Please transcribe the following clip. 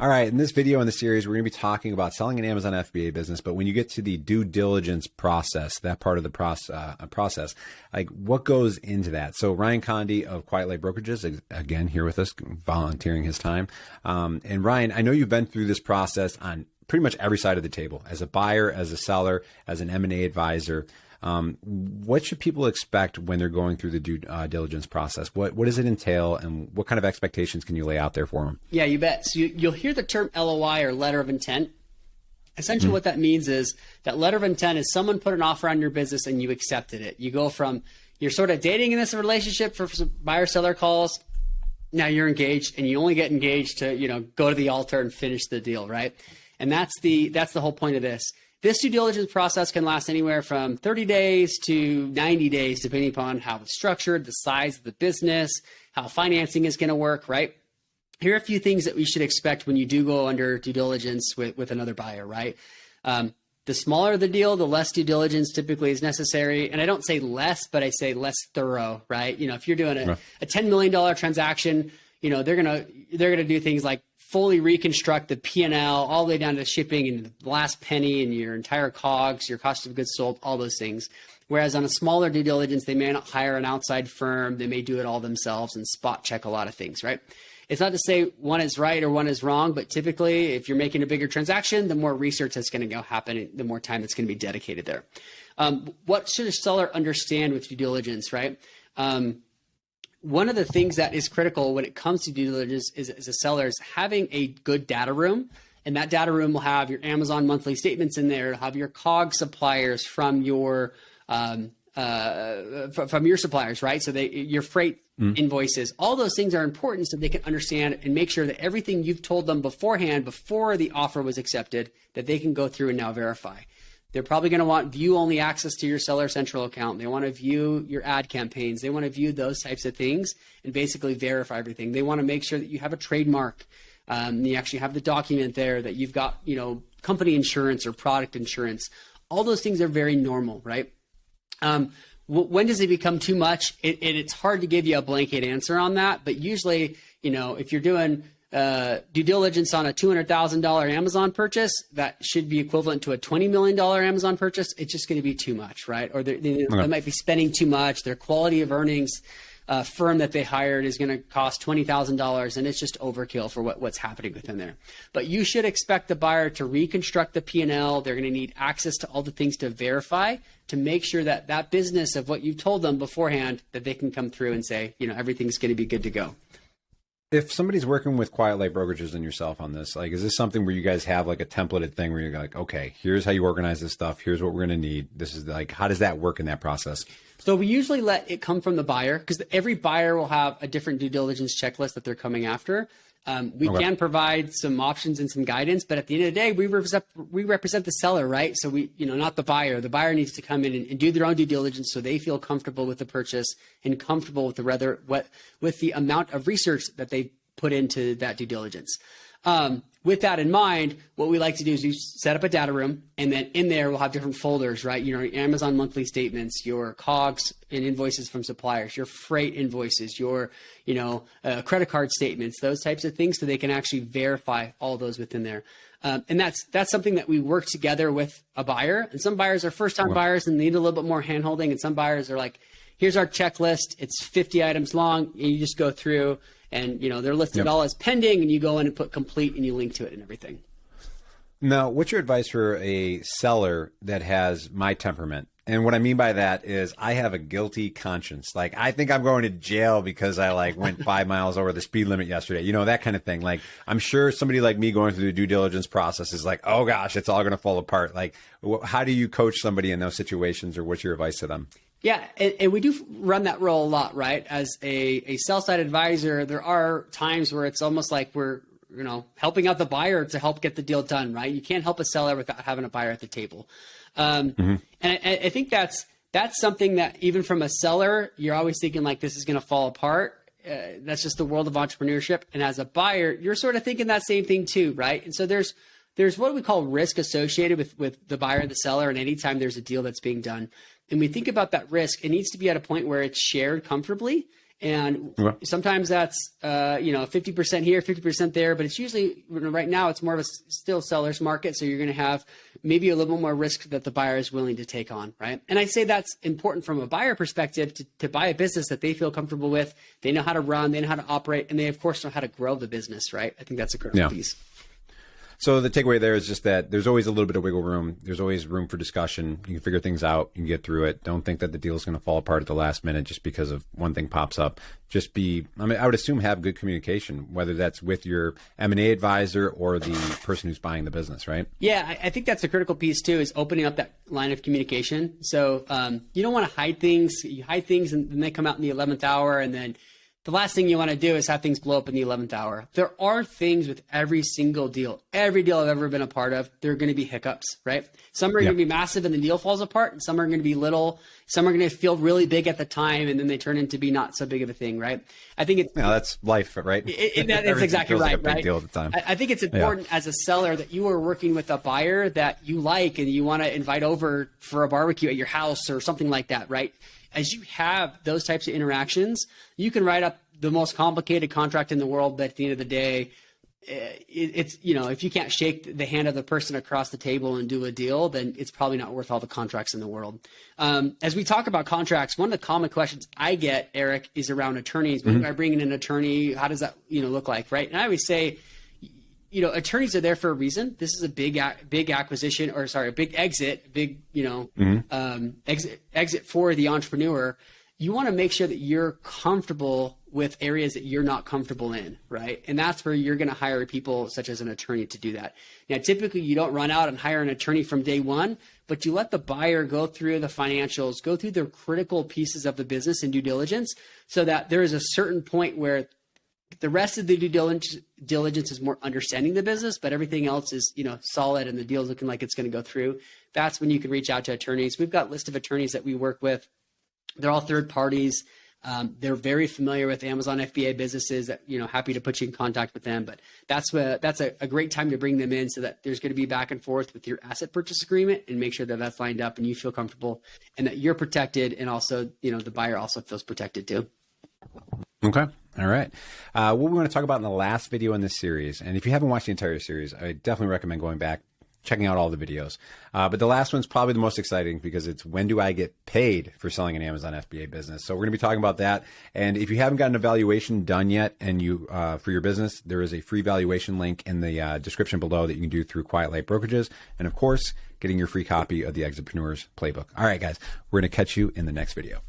All right, in this video in the series, we're going to be talking about selling an Amazon FBA business, but when you get to the due diligence process, that part of the process, like what goes into that? So Ryan Condie of Quiet Light Brokerages, is again, here with us, volunteering his time. And Ryan, I know you've been through this process on pretty much every side of the table, as a buyer, as a seller, as an M&A advisor. What should people expect when they're going through the due diligence process? What does it entail, and what kind of expectations can you lay out there for them? Yeah, you bet. So you'll hear the term LOI, or letter of intent. Essentially what that means is that letter of intent is someone put an offer on your business and you accepted it. You go from, you're sort of dating in this relationship for some buyer-seller calls. Now you're engaged, and you only get engaged to, go to the altar and finish the deal, right? And that's the whole point of this. This due diligence process can last anywhere from 30 days to 90 days, depending upon how it's structured, the size of the business, how financing is going to work, right? Here are a few things that we should expect when you do go under due diligence with another buyer, right? The smaller the deal, the less due diligence typically is necessary. And I don't say less, but I say less thorough, right? If you're doing a $10 million transaction, they're gonna do things like fully reconstruct the P&L all the way down to shipping and the last penny and your entire COGS, your cost of goods sold, all those things. Whereas on a smaller due diligence, they may not hire an outside firm. They may do it all themselves and spot check a lot of things, right? It's not to say one is right or one is wrong, but typically if you're making a bigger transaction, the more research that's going to go happen, the more time that's going to be dedicated there. What should a seller understand with due diligence, right? One of the things that is critical when it comes to due diligence is, as a seller, is having a good data room. And that data room will have your Amazon monthly statements in there. It'll have your COGS suppliers from your suppliers, right? So your freight invoices, all those things are important so they can understand and make sure that everything you've told them beforehand, before the offer was accepted, that they can go through and now verify. They're probably going to want view-only access to your Seller Central account. They want to view your ad campaigns. They want to view those types of things and basically verify everything. They want to make sure that you have a trademark. You actually have the document there, that you've got, company insurance or product insurance. All those things are very normal, right? When does it become too much? It's hard to give you a blanket answer on that, but usually, if you're doing due diligence on a $200,000 Amazon purchase, that should be equivalent to a $20 million Amazon purchase. It's just going to be too much, right? Or they might be spending too much. Their quality of earnings firm that they hired is going to cost $20,000, and it's just overkill for what's happening within there. But you should expect the buyer to reconstruct the P&L. They're going to need access to all the things to verify, to make sure that that business of what you told them beforehand, that they can come through and say, everything's going to be good to go. If somebody's working with Quiet Light Brokerages and yourself on this, is this something where you guys have like a templated thing where you're like, okay, here's how you organize this stuff. Here's what we're going to need. This is how does that work in that process? So we usually let it come from the buyer, because every buyer will have a different due diligence checklist that they're coming after. We can provide some options and some guidance, but at the end of the day, we represent the seller, right? So we, not the buyer. The buyer needs to come in and do their own due diligence so they feel comfortable with the purchase and comfortable with with the amount of research that they put into that due diligence. With that in mind, what we like to do is we set up a data room, and then in there we'll have different folders, right? Your Amazon monthly statements, your COGS and invoices from suppliers, your freight invoices, your credit card statements, those types of things, so they can actually verify all those within there. And that's something that we work together with a buyer. And some buyers are first-time buyers and need a little bit more hand-holding, and some buyers are like, here's our checklist. It's 50 items long, and you just go through. And, they're listed all as pending, and you go in and put complete and you link to it and everything. Now, what's your advice for a seller that has my temperament? And what I mean by that is I have a guilty conscience. I think I'm going to jail because I went 5 miles over the speed limit yesterday, that kind of thing. I'm sure somebody like me going through the due diligence process is like, oh gosh, it's all going to fall apart. How do you coach somebody in those situations, or what's your advice to them? Yeah, and we do run that role a lot, right? As a sell-side advisor, there are times where it's almost like we're, helping out the buyer to help get the deal done, right? You can't help a seller without having a buyer at the table. And I think that's something that even from a seller, you're always thinking this is going to fall apart. That's just the world of entrepreneurship. And as a buyer, you're sort of thinking that same thing too, right? And so there's what we call risk associated with the buyer and the seller, and anytime there's a deal that's being done. And we think about that risk, it needs to be at a point where it's shared comfortably. And sometimes that's, 50% here, 50% there, but it's usually right now it's more of a still seller's market. So you're going to have maybe a little more risk that the buyer is willing to take on, right? And I say that's important from a buyer perspective to buy a business that they feel comfortable with. They know how to run, they know how to operate, and they of course know how to grow the business, right? I think that's a critical piece. So the takeaway there is just that there's always a little bit of wiggle room. There's always room for discussion. You can figure things out. You can get through it. Don't think that the deal is going to fall apart at the last minute just because of one thing pops up. I would assume have good communication, whether that's with your M&A advisor or the person who's buying the business, right? Yeah, I think that's a critical piece too, is opening up that line of communication. So you don't want to hide things. You hide things and then they come out in the 11th hour, and then the last thing you want to do is have things blow up in the 11th hour. There are things with every single deal. Every deal I've ever been a part of, there are going to be hiccups, right? Some are going to be massive and the deal falls apart, and some are going to be little. Some are going to feel really big at the time, and then they turn into be not so big of a thing, right? I think it's that's life, right? That's exactly right. Like a big deal at the time. I think it's important as a seller that you are working with a buyer that you like and you want to invite over for a barbecue at your house or something like that, right? As you have those types of interactions, you can write up the most complicated contract in the world, but at the end of the day, it's, if you can't shake the hand of the person across the table and do a deal, then it's probably not worth all the contracts in the world. As we talk about contracts, one of the common questions I get, Eric, is around attorneys. When I bring in an attorney, how does that, look like, right? And I always say, attorneys are there for a reason. This is a big acquisition, a big exit, exit for the entrepreneur. You want to make sure that you're comfortable with areas that you're not comfortable in, right? And that's where you're going to hire people such as an attorney to do that. Now, typically you don't run out and hire an attorney from day one, but you let the buyer go through the financials, go through the critical pieces of the business and due diligence, so that there is a certain point where the rest of the due diligence is more understanding the business, but everything else is, solid and the deal's looking like it's going to go through. That's when you can reach out to attorneys. We've got a list of attorneys that we work with. They're all third parties. They're very familiar with Amazon FBA businesses that, happy to put you in contact with them. But that's a great time to bring them in so that there's going to be back and forth with your asset purchase agreement and make sure that that's lined up and you feel comfortable and that you're protected. And also, the buyer also feels protected too. Okay. All right. What we want to talk about in the last video in this series, and if you haven't watched the entire series, I definitely recommend going back, checking out all the videos. But the last one's probably the most exciting because it's when do I get paid for selling an Amazon FBA business? So we're going to be talking about that. And if you haven't got an evaluation done yet and you for your business, there is a free valuation link in the description below that you can do through Quiet Light Brokerages. And of course, getting your free copy of the Exitpreneurs Playbook. All right, guys, we're going to catch you in the next video.